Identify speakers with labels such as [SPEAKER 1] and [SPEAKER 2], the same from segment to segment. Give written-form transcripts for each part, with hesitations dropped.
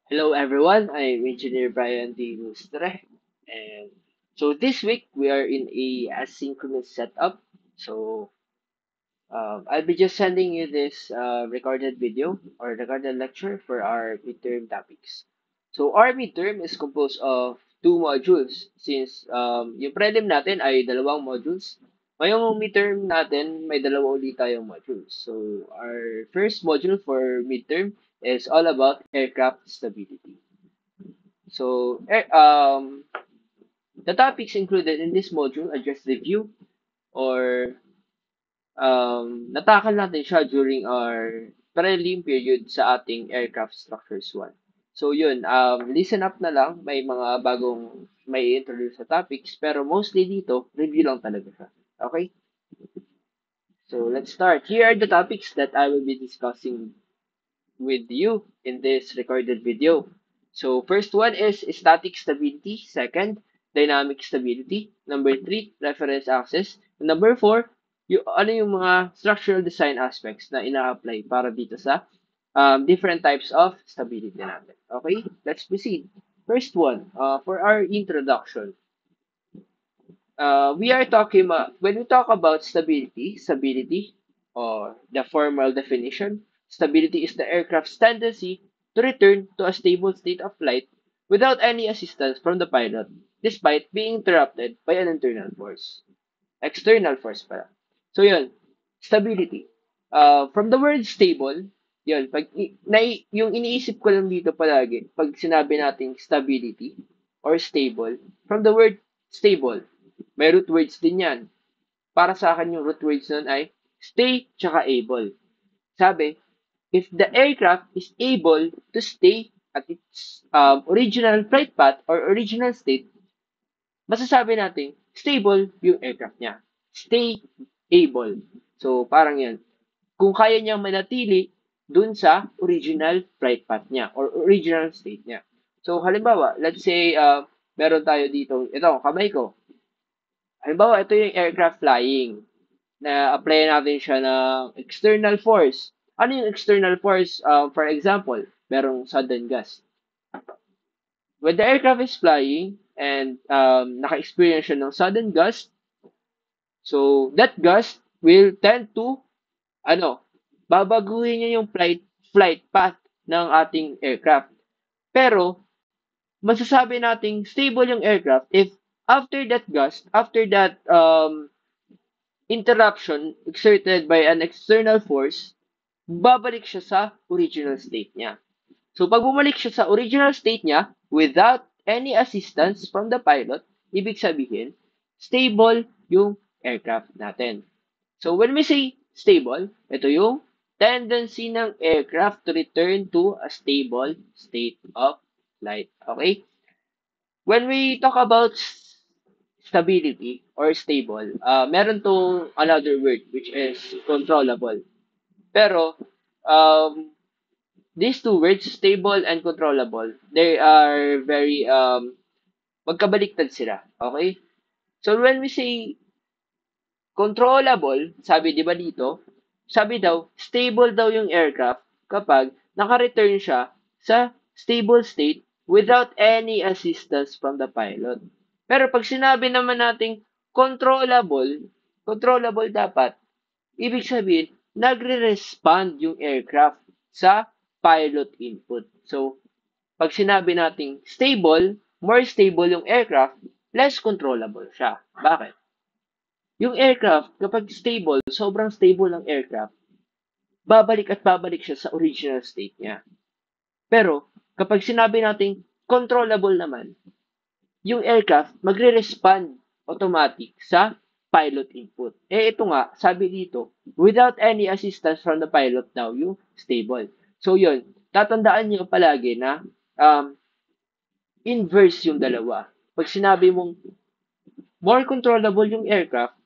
[SPEAKER 1] Hello everyone, I'm Engineer Brian D. Lustre, and so this week we are in a asynchronous setup. So I'll be just sending you this recorded video or recorded lecture for our midterm topics. So our midterm is composed of two modules since yung prelim natin ay dalawang modules. Ngayong midterm natin may dalawa ulit tayong modules. So our first module for midterm is all about aircraft stability. So, the topics included in this module are just review or natakal natin siya during our prelim period sa ating aircraft structures 1. So, yun, listen up na lang. May mga bagong may introduce sa topics, pero mostly dito, review lang talaga siya. Okay? So, let's start. Here are the topics that I will be discussing with you in this recorded video. So first one is static stability. Second, dynamic stability. Number three, reference access. Number four, ano yung mga structural design aspects na ina-apply para dito sa different types of stability natin. Okay, let's proceed. First one, for our introduction, we are talking about, when we talk about stability, or the formal definition, stability is the aircraft's tendency to return to a stable state of flight without any assistance from the pilot, despite being interrupted by an internal force. External force pala. So yun, stability. From the word stable, yun, yung iniisip ko lang dito palagi, pag sinabi nating stability or stable, from the word stable, may root words din yan. Para sa akin yung root words nun ay stay tsaka able. Sabi, if the aircraft is able to stay at its original flight path or original state, masasabi natin stable yung aircraft niya. Stay able. So, parang yan. Kung kaya niyang manatili dun sa original flight path niya or original state niya. So, halimbawa, let's say, meron tayo dito, ito, kamay ko. Halimbawa, ito yung aircraft flying na apply natin siya ng external force. Ano yung external force? For example, merong sudden gust. When the aircraft is flying and naka-experience siya ng sudden gust, so that gust will tend to, ano, babaguhin niya yung flight path ng ating aircraft. Pero, masasabi nating stable yung aircraft if after that gust, after that interruption exerted by an external force, babalik siya sa original state niya. So, pag bumalik siya sa original state niya, without any assistance from the pilot, ibig sabihin, stable yung aircraft natin. So, when we say stable, ito yung tendency ng aircraft to return to a stable state of flight. Okay? When we talk about stability or stable, meron tong another word which is controllable. Pero, um, these two words, stable and controllable, they are very, magkabaliktad sila. Okay? So, when we say controllable, sabi di ba dito, sabi daw, stable daw yung aircraft kapag naka-return siya sa stable state without any assistance from the pilot. Pero pag sinabi naman nating controllable dapat, ibig sabihin, nagre-respond yung aircraft sa pilot input. So, pag sinabi nating stable, more stable yung aircraft, less controllable siya. Bakit? Yung aircraft, kapag stable, sobrang stable ng aircraft, babalik at babalik siya sa original state niya. Pero, kapag sinabi nating controllable naman, yung aircraft magre-respond automatic sa pilot input. Eh, ito nga, sabi dito, without any assistance from the pilot daw, yung stable. So, yun, tatandaan niyo palagi na inverse yung dalawa. Pag sinabi mong more controllable yung aircraft,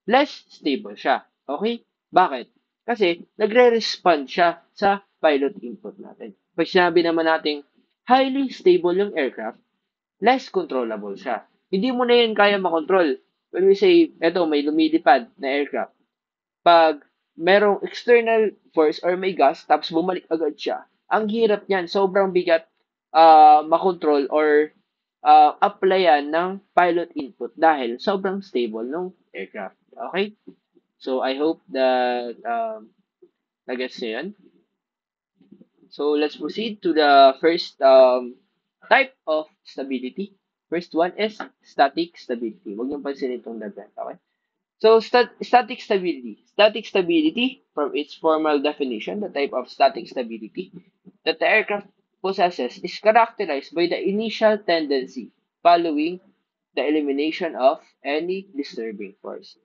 [SPEAKER 1] less stable siya. Okay? Bakit? Kasi nagre-respond siya sa pilot input natin. Pag sinabi naman natin highly stable yung aircraft, less controllable siya. Hindi mo na yan kaya makontrol. When we say, eto, may lumilipad na aircraft. Pag merong external force or may gas, tapos bumalik agad siya. Ang hirap niyan, sobrang bigat makontrol or applyan ng pilot input dahil sobrang stable ng aircraft. Okay? So, I hope that nagets niyo yun. So, let's proceed to the first type of stability. First one is static stability. Huwag niyong pansinin itong dagat. Okay? So, static stability. Static stability, from its formal definition, the type of static stability that the aircraft possesses is characterized by the initial tendency following the elimination of any disturbing force.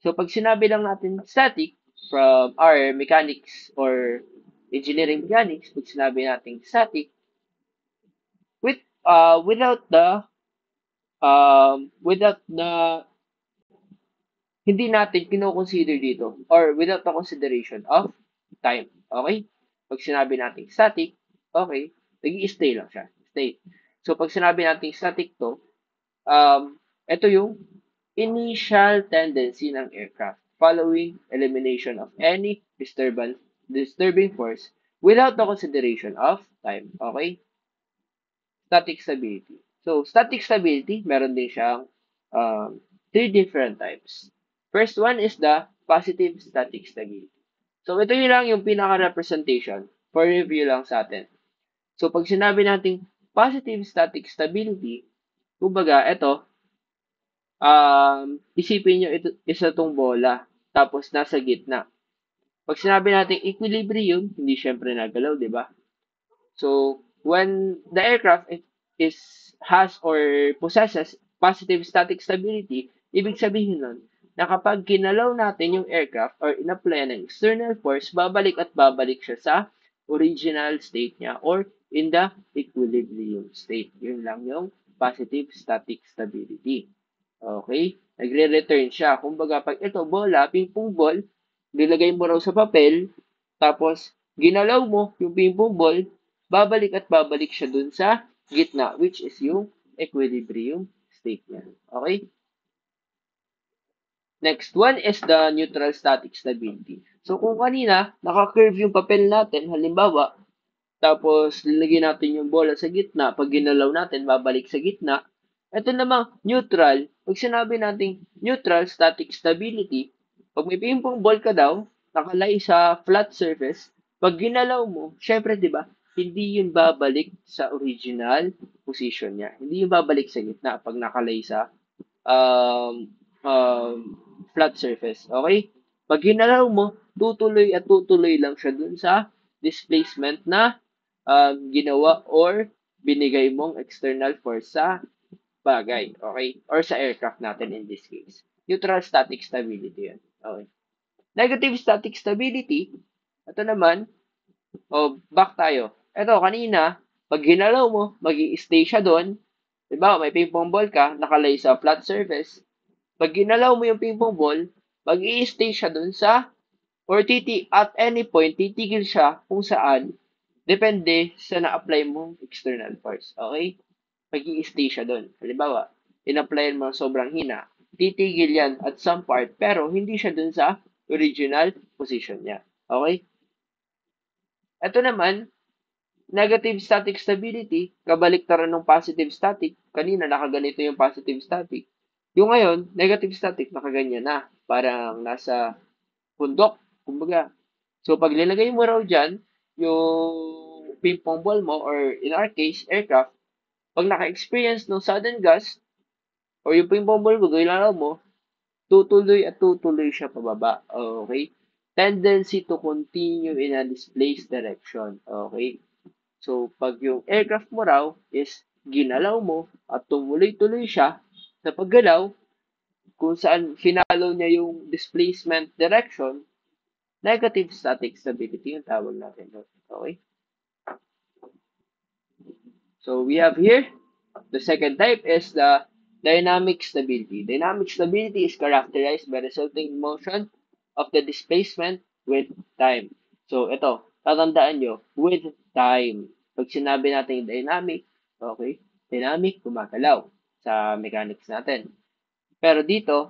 [SPEAKER 1] So, pag sinabi lang natin static from our mechanics or engineering mechanics, pag sinabi natin static, with without the hindi natin kino-consider dito or without the consideration of time. Okay? Pag sinabi natin static, okay, nag-i-stay lang siya. Stay. So, pag sinabi natin static to, ito yung initial tendency ng aircraft following elimination of any disturbing force without the consideration of time. Okay? Static stability. So, static stability, meron din siyang three different types. First one is the positive static stability. So, ito yun lang yung pinaka-representation for review lang sa atin. So, pag sinabi natin positive static stability, kumbaga, ito, isipin nyo, ito, isa tong bola, tapos nasa gitna. Pag sinabi natin equilibrium, hindi syempre nagalaw, di ba? So, when the aircraft is has or possesses positive static stability, ibig sabihin nun, na kapag kinalaw natin yung aircraft or inapply ng external force, babalik at babalik siya sa original state niya or in the equilibrium state. Yun lang yung positive static stability. Okay? Nagre-return siya. Kumbaga, pag ito, bola, ping-pong ball, nilagay mo raw sa papel, tapos ginalaw mo yung ping-pong ball, babalik at babalik siya dun sa gitna, which is yung equilibrium state niya. Okay? Next one is the neutral static stability. So, kung kanina, naka-curve yung papel natin, halimbawa, tapos lilagyan natin yung bola sa gitna, pag ginalaw natin, babalik sa gitna. Ito namang neutral, pag sinabi natin neutral static stability, pag may ping-pong ball ka daw, nakalay sa flat surface, pag ginalaw mo, syempre, di ba, hindi yun babalik sa original position niya. Hindi yun babalik sa gitna pag nakalay sa um, um, flat surface. Okay? Pag ginalaw mo, tutuloy at tutuloy lang siya dun sa displacement na ginawa or binigay mong external force sa bagay. Okay? Or sa aircraft natin in this case. Neutral static stability yan. Okay. Negative static stability, ito naman, back tayo. Ito, kanina, pag ginalaw mo, mag stay siya doon. Diba, may ping pong ball ka, nakalay sa flat surface. Pag ginalaw mo yung ping pong ball, mag stay siya doon sa, or at any point, titigil siya kung saan, depende sa na-apply mong external force. Okay? Mag stay siya doon. Halimbawa, in-apply mo sobrang hina, titigil yan at some part, pero hindi siya doon sa original position niya. Okay? Ito naman, negative static stability, kabaliktaran ng positive static. Kanina, nakaganito yung positive static. Yung ngayon, negative static, nakaganyan na. Parang nasa bundok, kumbaga. So, pag nilagay mo raw dyan, yung ping-pong ball mo, or in our case, aircraft, pag naka-experience ng sudden gust, or yung ping-pong ball mo, gawin mo, tutuloy at tutuloy siya pababa. Okay? Tendency to continue in a displaced direction. Okay? So, pag yung aircraft mo raw is ginalaw mo at tumuloy-tuloy siya sa paggalaw, kung saan finalo niya yung displacement direction, negative static stability yung tawag natin doon. Okay? So, we have here, the second type is the dynamic stability. Dynamic stability is characterized by resulting motion of the displacement with time. So, ito, tatandaan nyo, with time. Pag sinabi natin dynamic, okay, dynamic, gumagalaw sa mechanics natin. Pero dito,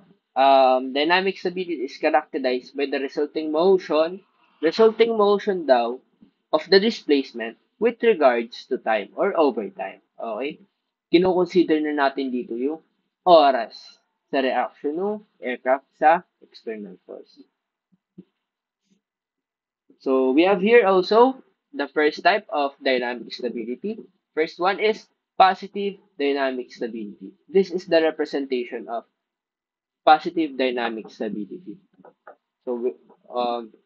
[SPEAKER 1] Dynamic stability is characterized by the resulting motion daw of the displacement with regards to time or over time. Okay? Kino-consider na natin dito yung oras sa reaction ng aircraft sa external force. So we have here also the first type of dynamic stability. First one is positive dynamic stability. This is the representation of positive dynamic stability. So,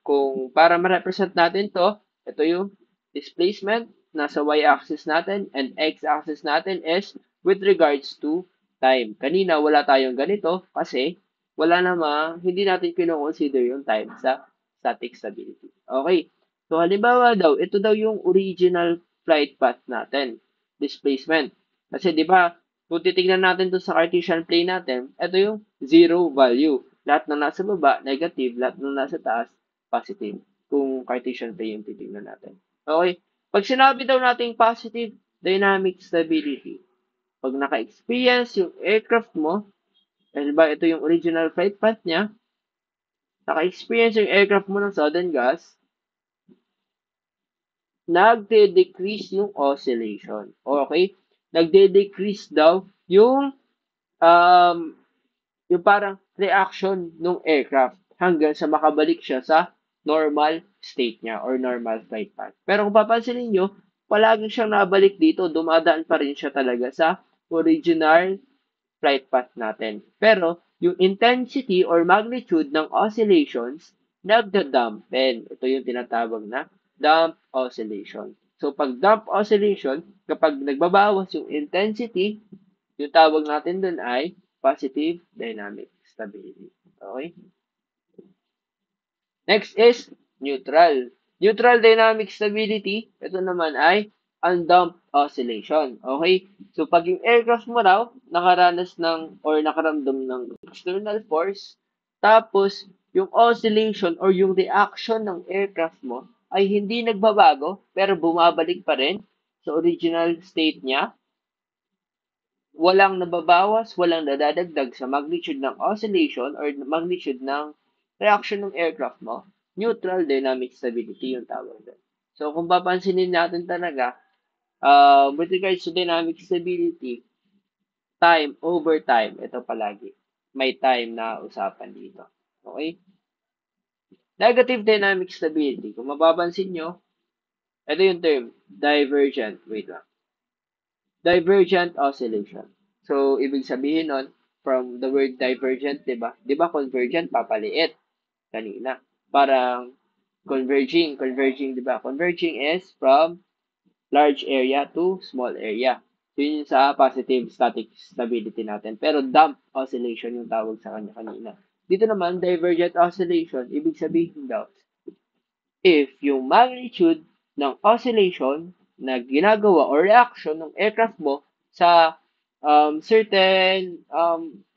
[SPEAKER 1] kung para ma-represent natin to, ito yung displacement, nasa y-axis natin, and x-axis natin is with regards to time. Kanina, wala tayong ganito kasi wala namang, hindi natin kino-consider yung time sa static stability. Okay. So, halimbawa daw, ito daw yung original flight path natin, displacement. Kasi, di ba, kung titignan natin to sa Cartesian plane natin, ito yung zero value. Lahat na nasa baba, negative. Lahat na nasa taas, positive. Kung Cartesian plane yung titignan natin. Okay? Pag sinabi daw nating positive dynamic stability, pag naka-experience yung aircraft mo, kasi ba ito yung original flight path niya, naka-experience yung aircraft mo ng sudden gas, nagde-decrease yung oscillation. Okay? Nagde-decrease daw um, yung parang reaction ng aircraft hanggang sa makabalik siya sa normal state niya or normal flight path. Pero kung papansinin nyo, palagi siyang nabalik dito, dumadaan pa rin siya talaga sa original flight path natin. Pero yung intensity or magnitude ng oscillations, nagda-dampen. Ito yung tinatawag na damp oscillation. So, pag damp oscillation, kapag nagbabawas yung intensity, yung tawag natin dun ay positive dynamic stability. Okay? Next is neutral. Neutral dynamic stability, ito naman ay undamped oscillation. Okay? So, pag yung aircraft mo raw nakaranas ng or nakaramdam ng external force, tapos yung oscillation or yung reaction ng aircraft mo ay hindi nagbabago pero bumabalik pa rin sa original state niya, walang nababawas, walang nadadagdag sa magnitude ng oscillation or magnitude ng reaction ng aircraft mo, neutral dynamic stability yung tawag doon. So, kung papansinin natin talaga, with regards to dynamic stability, time over time, ito palagi. May time na usapan dito. Okay? Negative dynamic stability, kung mapapansin nyo, ito yung term, divergent. Wait lang. Divergent oscillation. So, ibig sabihin nun, from the word divergent, di ba? Di ba convergent, papaliit kanina. Parang converging, di ba? Converging is from large area to small area. So, yun yung sa positive static stability natin. Pero damp oscillation yung tawag sa kanya kanina. Dito naman, divergent oscillation, ibig sabihin daw, if yung magnitude ng oscillation na ginagawa or reaction ng aircraft mo sa certain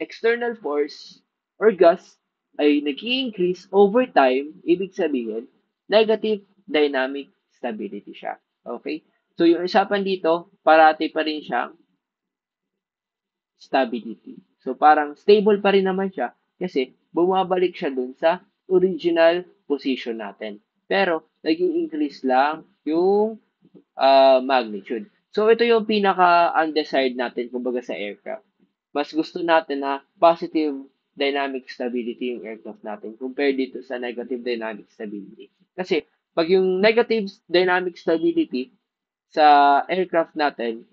[SPEAKER 1] external force or gas ay nag-i-increase over time, ibig sabihin, negative dynamic stability siya. Okay? So, yung usapan dito, parati pa rin siyang stability. So, parang stable pa rin naman siya kasi bumabalik siya dun sa original position natin. Pero, nag-i-increase lang yung magnitude. So, ito yung pinaka-undesired natin, kumbaga sa aircraft. Mas gusto natin na positive dynamic stability yung aircraft natin compared dito sa negative dynamic stability. Kasi, pag yung negative dynamic stability sa aircraft natin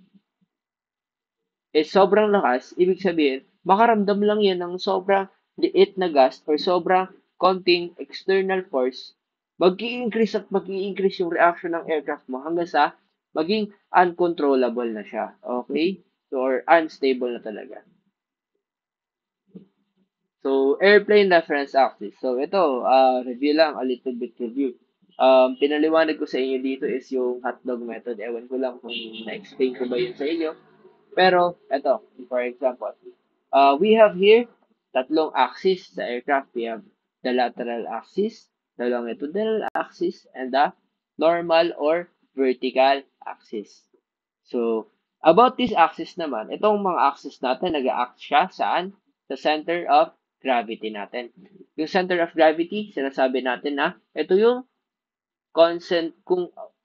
[SPEAKER 1] is sobrang lakas, ibig sabihin, makaramdam lang yan ng sobrang liit na gas or sobrang konting external force, mag-i-increase at mag-i-increase yung reaction ng aircraft mo hanggang sa maging uncontrollable na siya. Okay? So, or unstable na talaga. So, airplane reference axis. So, ito, review lang, a little bit review. Pinaliwanag ko sa inyo dito is yung hotdog method. Ewan ko lang kung na-explain ko ba yun sa inyo. Pero, ito, for example, we have here tatlong axis sa aircraft. We have the lateral axis, the longitudinal axis, and the normal or vertical axis. So, about this axis naman, itong mga axis natin, nag-act siya saan? Sa center of gravity natin. Yung center of gravity, sinasabi natin na ito yung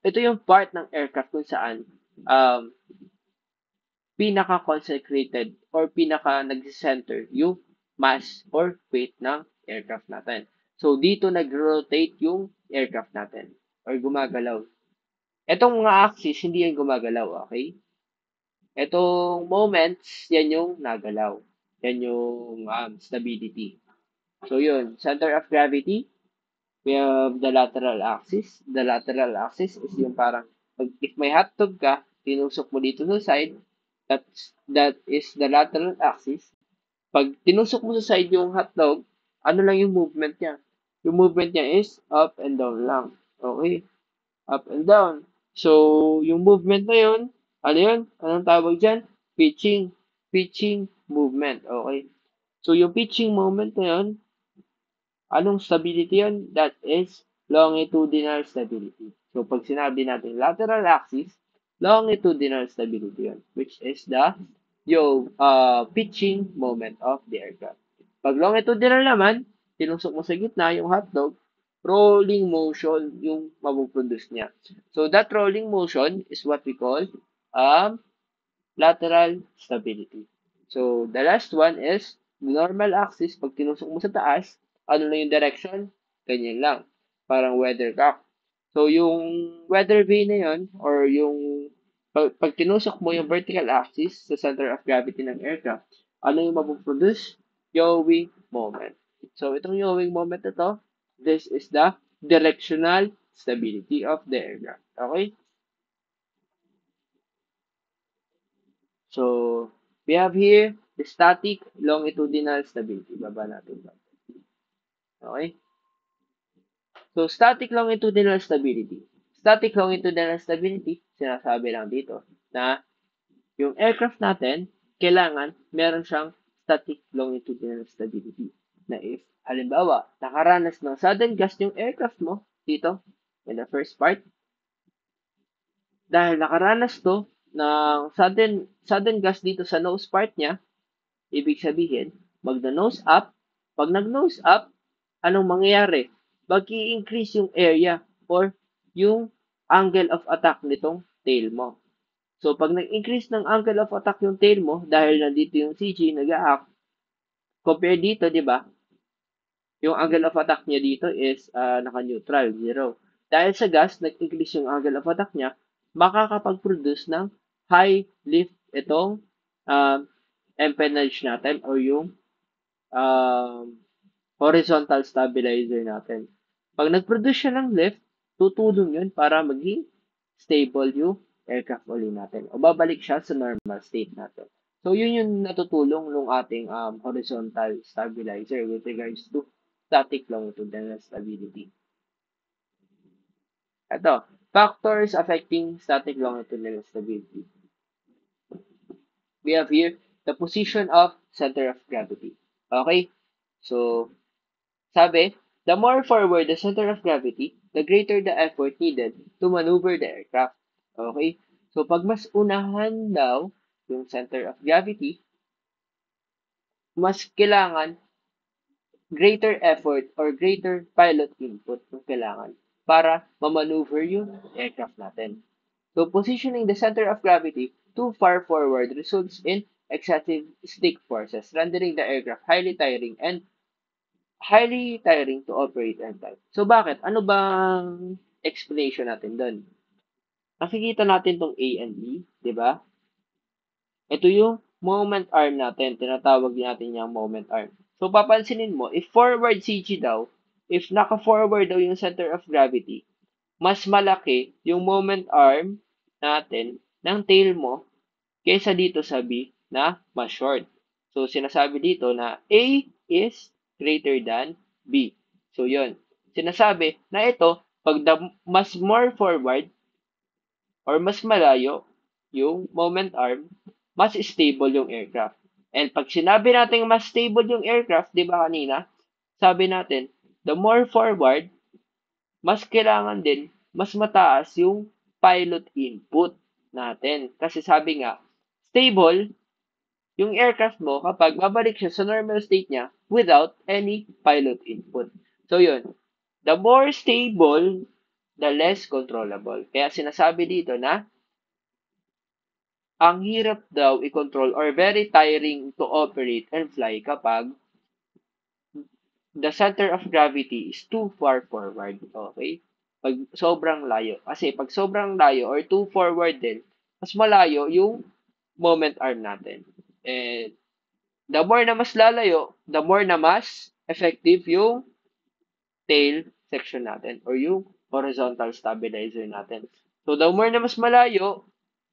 [SPEAKER 1] ito yung part ng aircraft kung saan pinaka-consecrated or pinaka nag-center yung mass or weight ng aircraft natin. So, dito nag-rotate yung aircraft natin or gumagalaw. Etong mga axis, hindi yan gumagalaw, okay? Etong moments, yan yung nagalaw. Yan yung stability. So, yun. Center of gravity, we have the lateral axis. The lateral axis is yung parang, if may hotdog ka, tinusok mo dito sa side, that is the lateral axis. Pag tinusok mo sa side yung hotdog, ano lang yung movement niya? Yung movement niya is up and down lang. Okay? Up and down. So, yung movement na yun, ano yun? Anong tawag dyan? Pitching. Pitching movement. Okay? So, yung pitching moment na yun, anong stability yun? That is longitudinal stability. So, pag sinabi natin lateral axis, longitudinal stability yun, which is the pitching moment of the aircraft. Pag longitudinal naman, tinusok mo sa gitna yung hotdog, rolling motion yung mapuproduce niya. So, that rolling motion is what we call lateral stability. So, the last one is normal axis. Pag tinusok mo sa taas, ano na yung direction? Ganyan lang. Parang weathercock. So, yung weather vane na yun, or yung pag tinusok mo yung vertical axis sa center of gravity ng aircraft, ano yung mapuproduce? Yawing moment. So, itong yawing moment na to, this is the directional stability of the aircraft. Okay? So, we have here the static longitudinal stability. Baba natin ba? Okay? So, static longitudinal stability. Static longitudinal stability, sinasabi lang dito na yung aircraft natin, kailangan meron siyang static longitudinal stability. Na if, halimbawa, nakaranas ng sudden gust yung aircraft mo, dito, in the first part, dahil nakaranas to ng sudden gust dito sa nose part niya, ibig sabihin, magna-nose up. Pag nag-nose up, anong mangyayari? Mag-i-increase yung area or yung angle of attack nitong tail mo. So, pag nag-increase ng angle of attack yung tail mo, dahil nandito yung CG nag-act, compare dito, di ba? Yung angle of attack niya dito is naka-neutral, 0. Dahil sa gas, nag-increase yung angle of attack niya, makakapag-produce ng high lift itong empennage natin or yung horizontal stabilizer natin. Pag nag-produce siya ng lift, tutulong yun para maging stable yung aircraft uli natin. O babalik siya sa normal state natin. So, yun yung natutulong ng ating horizontal stabilizer with regards to static longitudinal stability. Ito, factors affecting static longitudinal stability. We have here the position of center of gravity. Okay? So, sabi, the more forward the center of gravity, the greater the effort needed to maneuver the aircraft. Okay? So, pag mas unahan daw yung center of gravity, mas kailangan greater effort or greater pilot input yung kailangan para mamaneuver yung aircraft natin. So, positioning the center of gravity too far forward results in excessive stick forces, rendering the aircraft highly tiring to operate and type. So, bakit? Ano bang explanation natin doon? Nakikita natin tong A and B, di ba? Ito yung moment arm natin. Tinatawag natin yung moment arm. So, papansinin mo, if forward CG daw, if naka-forward daw yung center of gravity, mas malaki yung moment arm natin ng tail mo kaysa dito sa B na mas short. So, sinasabi dito na A is greater than B. So, yun. Sinasabi na ito, pag mas more forward or mas malayo yung moment arm, mas stable yung aircraft. And pag sinabi natin mas stable yung aircraft, di ba kanina, sabi natin, the more forward, mas kailangan din, mas mataas yung pilot input natin. Kasi sabi nga, stable, yung aircraft mo, kapag babalik siya sa normal state niya, without any pilot input. So yun, the more stable, the less controllable. Kaya sinasabi dito na ang hirap daw i-control or very tiring to operate and fly kapag the center of gravity is too far forward. Okay? Pag sobrang layo. Kasi pag sobrang layo or too forward din, mas malayo yung moment arm natin. And the more na mas lalayo, the more na mas effective yung tail section natin or yung horizontal stabilizer natin. So, the more na mas malayo,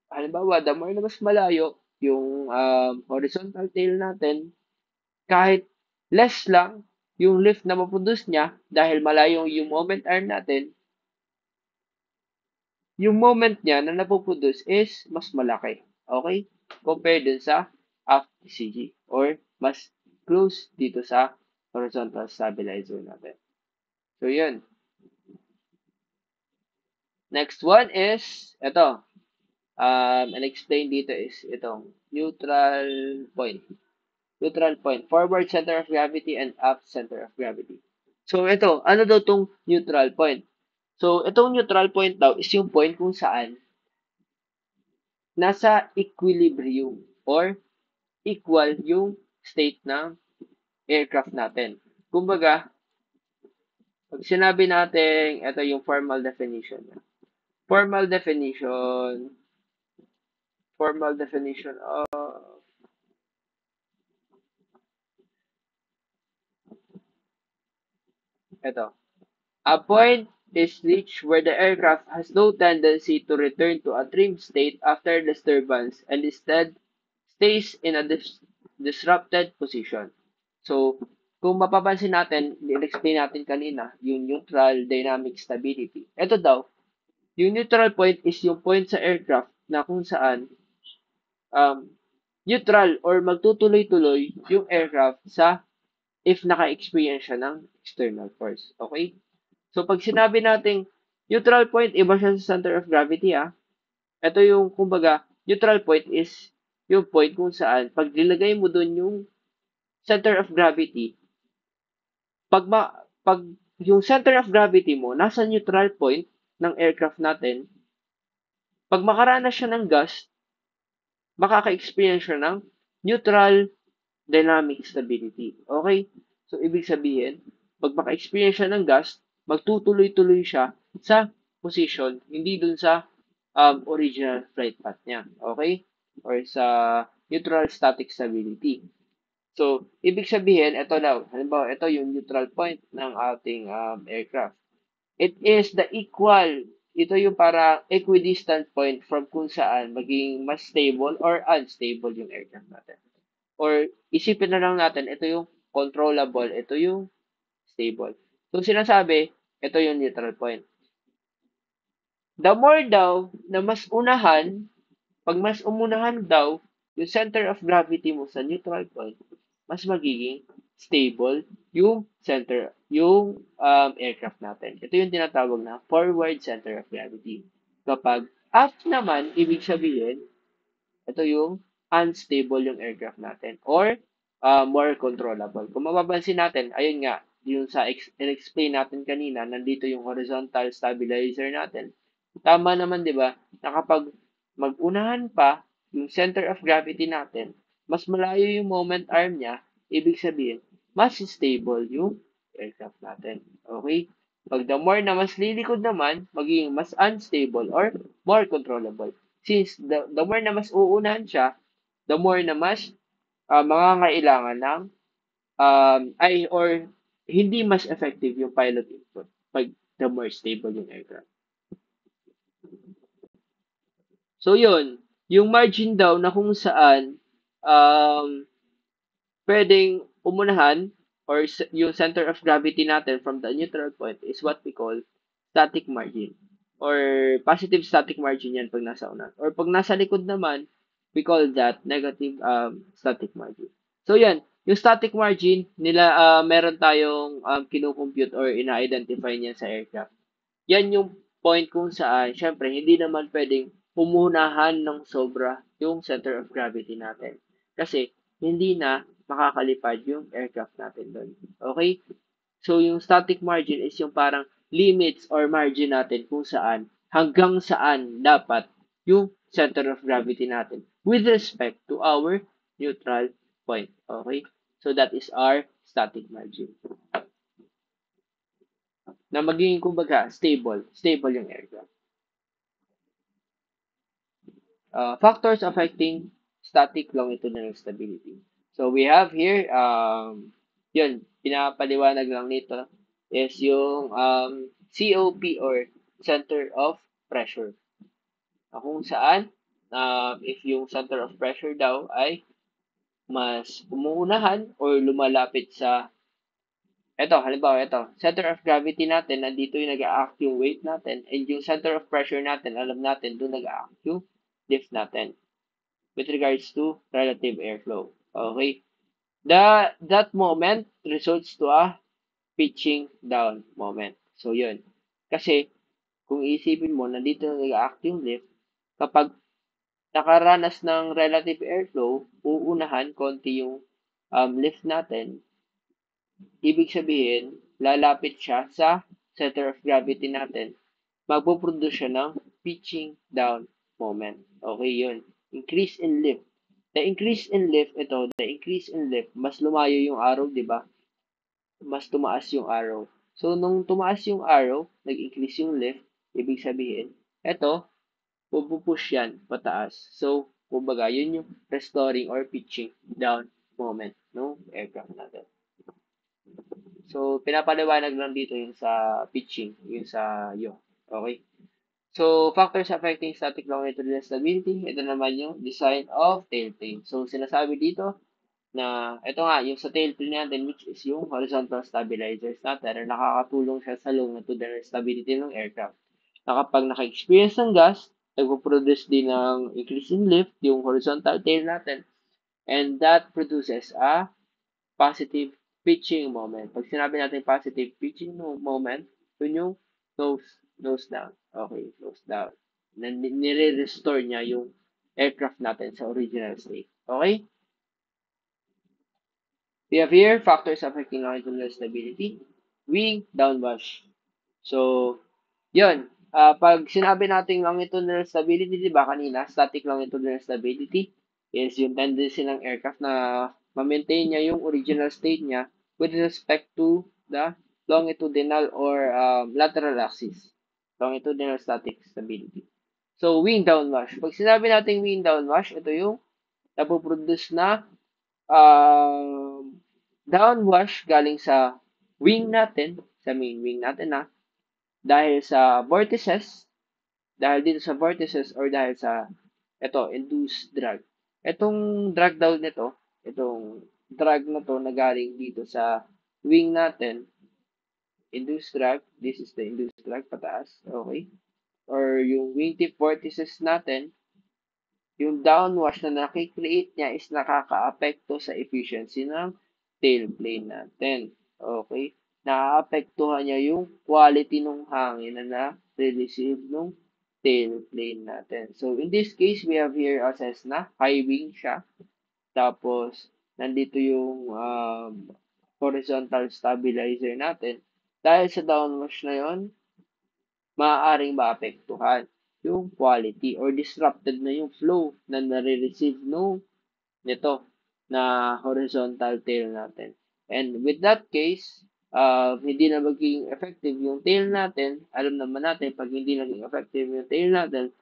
[SPEAKER 1] halimbawa, the more na mas malayo yung horizontal tail natin, kahit less lang yung lift na maproduce niya dahil malayo yung moment arm natin, yung moment niya na napoproduce is mas malaki. Okay? Compared dun sa aft CG or mas close dito sa horizontal stabilizer natin. So, yun. Next one is, ito. And explain dito is itong neutral point. Neutral point. Forward center of gravity and aft center of gravity. So, ito. Ano daw tong neutral point? So, itong neutral point daw is yung point kung saan nasa equilibrium or equal yung state ng aircraft natin. Kumbaga, pag sinabi natin, ito yung formal definition. Formal definition, formal definition of, ito. A point is reached where the aircraft has no tendency to return to a trim state after disturbance and instead stays in a disrupted position. So, kung mapapansin natin, in-explain natin kanina, yung neutral dynamic stability. Ito daw, yung neutral point is yung point sa aircraft na kung saan um, neutral or magtutuloy-tuloy yung aircraft sa if naka-experience siya ng external force. Okay? So, pag sinabi nating neutral point, iba siya sa center of gravity, ah. Ito yung, kumbaga, neutral point is yung point kung saan, pag nilagay mo doon yung center of gravity, pag yung center of gravity mo, nasa neutral point ng aircraft natin, pag makaranas siya ng gust, makaka-experience siya ng neutral dynamic stability. Okay? So, ibig sabihin, pag maka-experience siya ng gust, magtutuloy-tuloy siya sa position, hindi dun sa original flight path niya. Okay? Or sa neutral static stability. So, ibig sabihin, ito daw, halimbawa, ito yung neutral point ng ating aircraft. It is the equal, ito yung para equidistant point from kung saan maging mas stable or unstable yung aircraft natin. Or isipin na lang natin, ito yung controllable, ito yung stable. So, sinasabi, ito yung neutral point. The more daw na mas unahan, pag mas umunahan daw yung center of gravity mo sa neutral point, mas magiging stable yung center, yung aircraft natin. Ito yung tinatawag na forward center of gravity. Kapag aft naman, ibig sabihin, ito yung unstable yung aircraft natin or more controllable. Kung mapapansin natin, ayun nga, yung sa explain natin kanina, nandito yung horizontal stabilizer natin. Tama naman, di ba, na kapag mag-unahan pa yung center of gravity natin, mas malayo yung moment arm niya, ibig sabihin, mas stable yung aircraft natin. Okay? Pag the more na mas lilikod naman, magiging mas unstable or more controllable. Since the more na mas uunahan siya, the more na mas mangangailangan ng or hindi mas effective yung pilot input pag the more stable yung aircraft. So, yun. Yung margin daw na kung saan um, pwedeng umunahan or yung center of gravity natin from the neutral point is what we call static margin. Or positive static margin yan pag nasa unan. Or pag nasa likod naman, we call that negative static margin. So, yan. Yung static margin, meron tayong kinukompute or ina-identify niya sa aircraft. Yan yung point kung saan, syempre, hindi naman pwedeng pumunahan ng sobra yung center of gravity natin. Kasi, hindi na makakalipad yung aircraft natin doon. Okay? So, yung static margin is yung parang limits or margin natin kung saan, hanggang saan dapat yung center of gravity natin with respect to our neutral point. Okay? So, that is our static margin. Na magiging, kumbaga, stable yung aircraft. Factors affecting static longitudinal stability. So, we have here, yun, pinapaliwanag lang nito is yung COP or center of pressure. Kung saan, if yung center of pressure daw ay mas umuunahan or lumalapit sa, halimbawa, center of gravity natin, nandito yung nag-a-act yung weight natin, and yung center of pressure natin, alam natin, doon nag-a-act yung lift natin with regards to relative airflow. Okay? That moment results to a pitching down moment. So, yun. Kasi, kung isipin mo, nandito na nag-act yung lift, kapag nakaranas ng relative airflow, uunahan konti yung lift natin, ibig sabihin, lalapit siya sa center of gravity natin, magpuproduce siya ng pitching down moment. Okay, yun. Increase in lift. The increase in lift, mas lumayo yung arrow, di ba? Mas tumaas yung arrow. So, nung tumaas yung arrow, nag-increase yung lift, ibig sabihin, pupupush yan pataas. So, kumbaga, yun yung restoring or pitching down moment no aircraft natin. So, pinapaliwanag lang dito yung sa pitching, yung sa yaw. Okay? So, factors affecting static longitudinal stability, ito naman yung design of tailplane. So, sinasabi dito na ito nga, yung sa tailplane natin, which is yung horizontal stabilizers natin, na nakakatulong siya sa longitudinal stability ng aircraft. Na kapag naka-experience ng gas, nagpo-produce din ng increase in lift, yung horizontal tail natin, and that produces a positive pitching moment. Pag sinabi natin positive pitching moment, yun yung nose down. Okay, nose down. Nire-restore niya yung aircraft natin sa original state. Okay? We have here factors affecting longitudinal stability. Wing downwash. So, yun. Pag sinabi natin longitudinal stability, di ba kanina, static longitudinal stability is yung tendency ng aircraft na ma-maintain niya yung original state niya with respect to the longitudinal or lateral axis. Longitudinal static stability. So, wing downwash. Pag sinabi natin wing downwash, ito yung napoproduce na downwash galing sa wing natin, sa main wing natin dahil sa vortices, dahil dito sa vortices or dahil sa induced drag. Itong drag daw nito, itong drag na to na galing dito sa wing natin, induced drag, this is the induced drag pataas, okay? Or yung wingtip vortices natin, yung downwash na nakikreate niya is nakaka-apekto sa efficiency ng tailplane natin. Okay? Naaapektuhan niya yung quality ng hangin na na-receive ng tailplane natin. So, in this case, we have here a Cessna. High wing siya. Tapos, nandito yung horizontal stabilizer natin. Dahil sa downwash na yon, maaaring maapektuhan yung quality or disrupted na yung flow na nare-receive nito na horizontal tail natin. And with that case, hindi na magiging effective yung tail natin. Alam naman natin, pag hindi naging effective yung tail natin,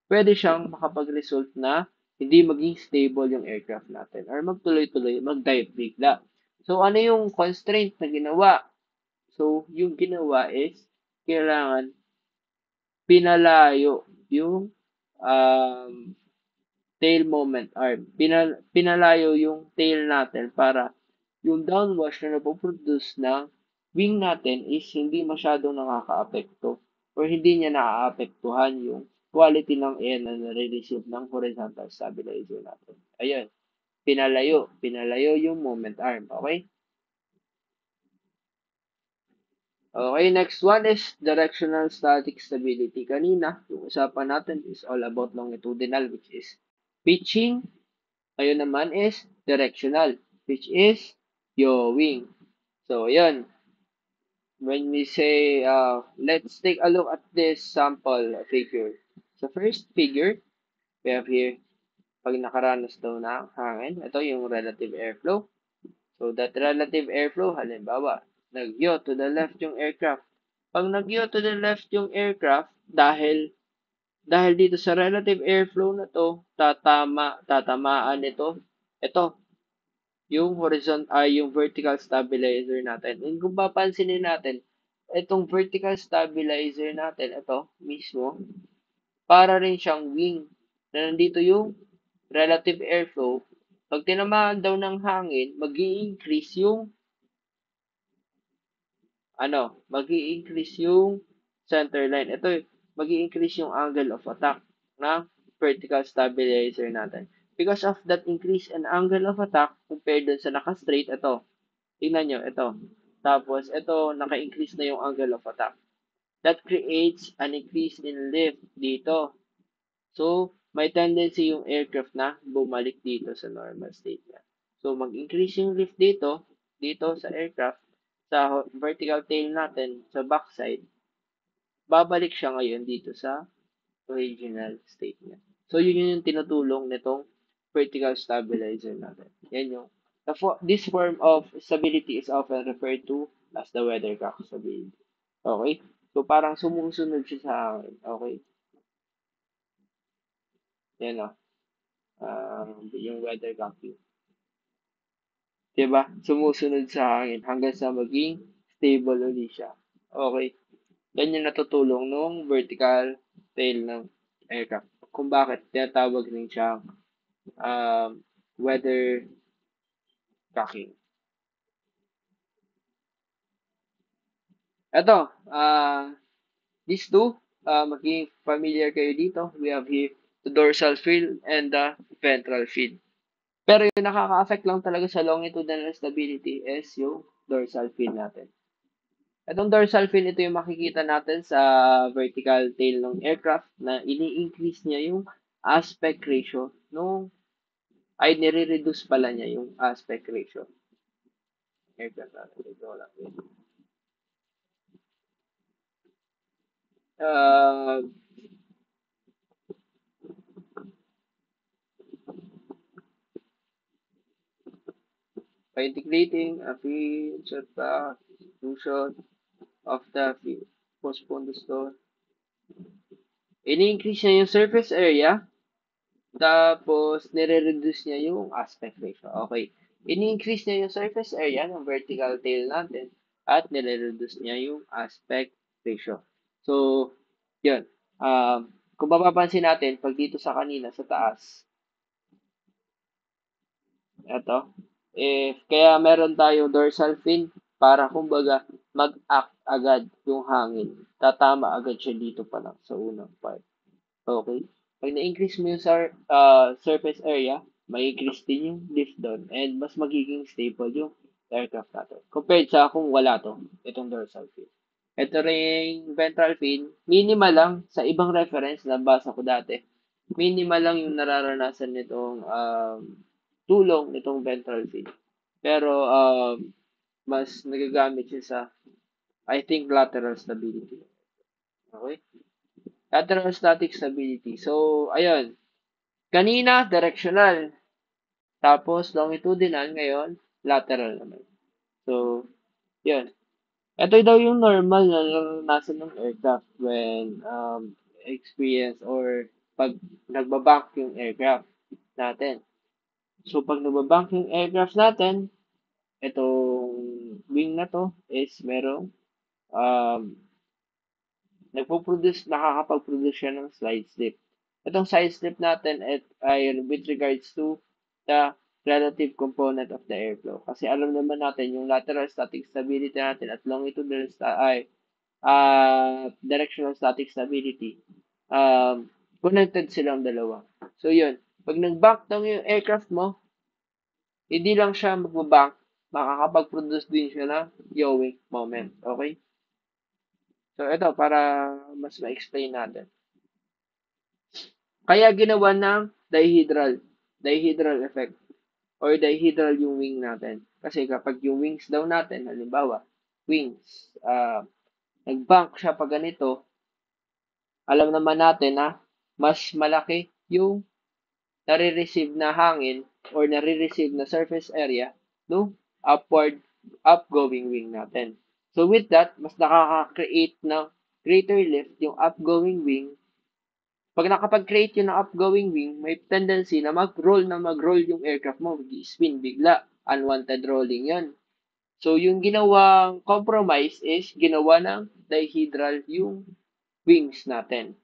[SPEAKER 1] pwede siyang makapag-result na hindi maging stable yung aircraft natin or magtuloy-tuloy, mag-dive bigla. So, ano yung constraint na ginawa? So, yung ginawa is, kailangan pinalayo yung um, tail moment arm. Pinalayo yung tail natin para yung downwash na napoproduce ng wing natin is hindi masyadong nakaka-apekto or hindi niya naaapektuhan yung quality ng air na nare-receive ng horizontal stabilizer natin. Ayun, pinalayo yung moment arm, okay? Okay, next one is directional static stability. Kanina, yung usapan natin is all about longitudinal, which is pitching. Ngayon naman is directional. which is yawing. So, yun. When we say, let's take a look at this sample figure. So, first figure, we have here, pag nakaranas daw ng hangin, ito yung relative airflow. So, that relative airflow, halimbawa, nag-yaw to the left yung aircraft. Pag nag-yaw to the left yung aircraft, dahil dito sa relative airflow na to, tatamaan ito, yung yung vertical stabilizer natin. And kung papansinin natin, itong vertical stabilizer natin, ito mismo, para rin siyang wing na nandito yung relative airflow. Pag tinamaan daw ng hangin, mag-i-increase yung center line. Ito, mag-i-increase yung angle of attack ng vertical stabilizer natin. Because of that increase in angle of attack, compared dun sa naka-straight, ito, tingnan nyo, ito. Tapos, ito, naka-increase na yung angle of attack. That creates an increase in lift dito. So, may tendency yung aircraft na bumalik dito sa normal state niya. So, mag-increase yung lift dito sa aircraft, sa vertical tail natin, sa backside, babalik siya ngayon dito sa original state niya. So, yun yung tinutulong nitong vertical stabilizer natin. Yan yung, this form of stability is often referred to as the weathercock stability. Okay? So, parang sumusunod siya sa hangin. Okay? Yan o. Yung weathercock view. Diba? Sumusunod sa hangin hanggang sa maging stable ulit siya. Okay? Yan yung natutulong nung vertical tail ng aircraft. Kung bakit tinatawag rin siyang weather tracking. Ito, these two, maging familiar kayo dito. We have here the dorsal fin and the ventral fin. Pero yung nakaka-affect lang talaga sa longitudinal stability is yung dorsal fin natin. Itong dorsal fin, ito yung makikita natin sa vertical tail ng aircraft na ini-increase niya yung aspect ratio nire-reduce pala niya yung aspect ratio. Aircraft natin. Ito lang. By integrating a feature distribution of the postponed store. Ini-increase niya yung surface area, tapos nire-reduce niya yung aspect ratio. Okay. Ini-increase niya yung surface area ng vertical tail natin at nire-reduce niya yung aspect ratio. So, yun. Kung mapapansin natin, pag dito sa kanina, sa taas, eto, kaya meron tayong dorsal fin para kumbaga mag-act agad yung hangin. Tatama agad siya dito pa lang sa unang part. Okay? Pag na-increase mo yung surface area, may increase din yung lift doon and mas magiging stable yung aircraft natin. Compared sa kung wala itong dorsal fin. Ito ring ventral fin, minimal lang sa ibang reference na basa ko dati. Minimal lang yung nararanasan nitong tulong nitong ventral fin. Pero mas nagagamit siya sa, I think, lateral stability. Okay? Lateral static stability. So, ayun. Kanina, directional. Tapos, longitudinal. Ngayon, lateral naman. So, yun. Ito daw yung normal na naranasan ng aircraft when experience or pag nagbabank yung aircraft natin. So, pag nagbabank yung aircraft natin, itong wing na to is merong um, nakakapag-produce siya ng slide slip. Itong slide slip natin ay with regards to the relative component of the airflow. Kasi alam naman natin yung lateral static stability natin at longitudinal directional static stability. Connected silang dalawa. So yun, pag nag-bank down yung aircraft mo, hindi lang siya magbabank, makakapag-produce din siya ng yawing moment. Okay? So, ito, para mas ma-explain natin. Kaya ginawa ng dihedral effect. or dihedral yung wing natin. Kasi kapag yung wings daw natin, halimbawa, wings, nag-bank siya pa ganito, alam naman natin na mas malaki yung nare-receive na hangin or nare-receive na surface area no upward upgoing wing natin. So with that, mas nakaka-create ng greater lift yung upgoing wing. Pag nakapag-create yun ng upgoing wing, may tendency na mag-roll yung aircraft mo, mag-spin bigla. Unwanted rolling yan. So yung ginawang compromise is ginawa ng dihedral yung wings natin.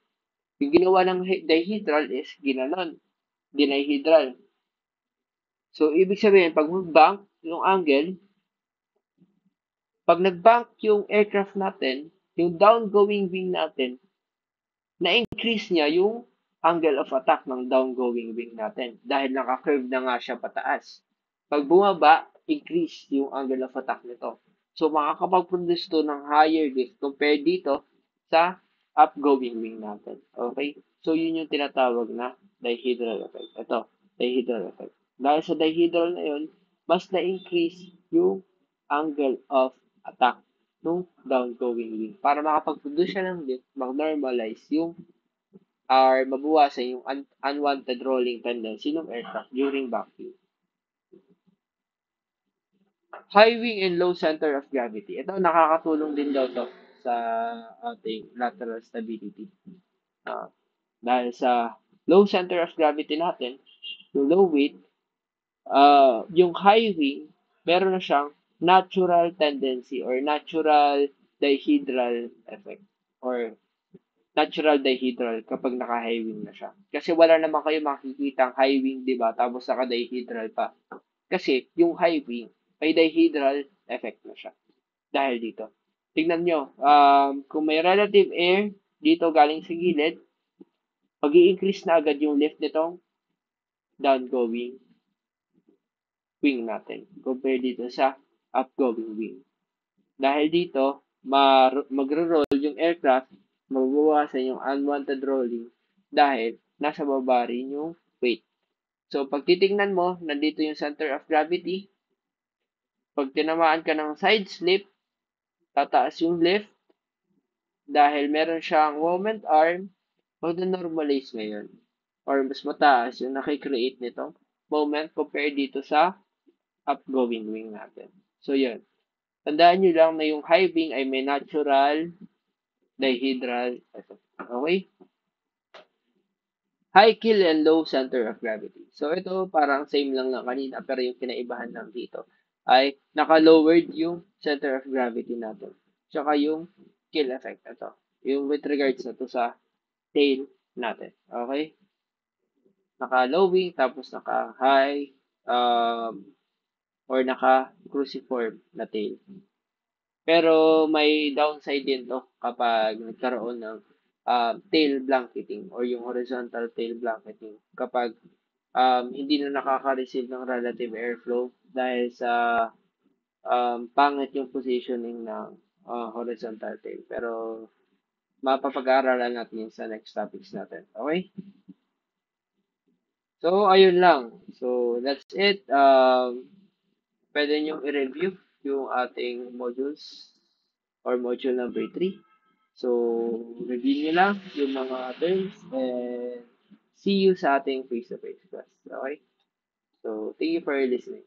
[SPEAKER 1] Yung ginawa ng dihedral is ginanon, dinihedral. So, ibig sabihin, pag mag-bank yung angle, pag nag-bank yung aircraft natin, yung downgoing wing natin, na-increase niya yung angle of attack ng downgoing wing natin dahil naka-curve na nga siya pataas. Pag bumaba, increase yung angle of attack nito. So, makakapag-produce to ng higher lift compared dito sa upgoing wing natin. Okay? So, yun yung tinatawag na dihedral effect. Ito, dihedral effect. Dahil sa dihedral na yun, mas na-increase yung angle of attack nung downgoing wing. Para makapag-produce siya ng lift, mag-normalize yung or mabawasan yung unwanted rolling tendency ng aircraft during vacuum. High wing and low center of gravity. Ito, nakakatulong din daw to sa ating lateral stability. Uh, dahil sa low center of gravity natin, yung low weight, yung high wing, meron na siyang natural tendency or natural dihedral effect or natural dihedral kapag naka-high wing na siya. Kasi wala naman kayo makikita ang high wing, di ba? Tapos naka-dihedral pa. Kasi yung high wing, may dihedral effect na siya. Dahil dito. Tignan nyo, kung may relative air dito galing sa gilid, mag increase na agad yung lift nitong downgoing wing natin compared dito sa upgoing wing. Dahil dito, magro-roll yung aircraft, mababawasan yung unwanted rolling dahil nasa baba rin yung weight. So, pag titingnan mo, nandito yung center of gravity. Pag tinamaan ka ng side slip, tataas yung lift dahil meron siyang moment arm, magna-normalize ngayon. Or mas mataas yung nakikreate nitong moment compared dito sa upgoing wing natin. So, yun. Tandaan nyo lang na yung high wing ay may natural dihedral effect. Okay? High kill and low center of gravity. So, ito parang same lang na kanina pero yung kinaibahan lang dito ay naka-lowered yung center of gravity natin. Tsaka yung kill effect na to. Yung with regards na to sa tail natin. Okay? Naka-low wing tapos naka-high or naka-cruciform na tail. Pero may downside din to kapag nagkaroon ng tail blanketing or yung horizontal tail blanketing kapag hindi na nakaka-receive ng relative airflow dahil sa pangit yung positioning ng horizontal tail. Pero mapapag-aaralan natin yun sa next topics natin. Okay? So, ayun lang. So, that's it. Pwede nyo i-review yung ating modules or module number 3. So, review nyo lang yung mga terms and see you sa ating face-to-face class. Okay? So, thank you for listening.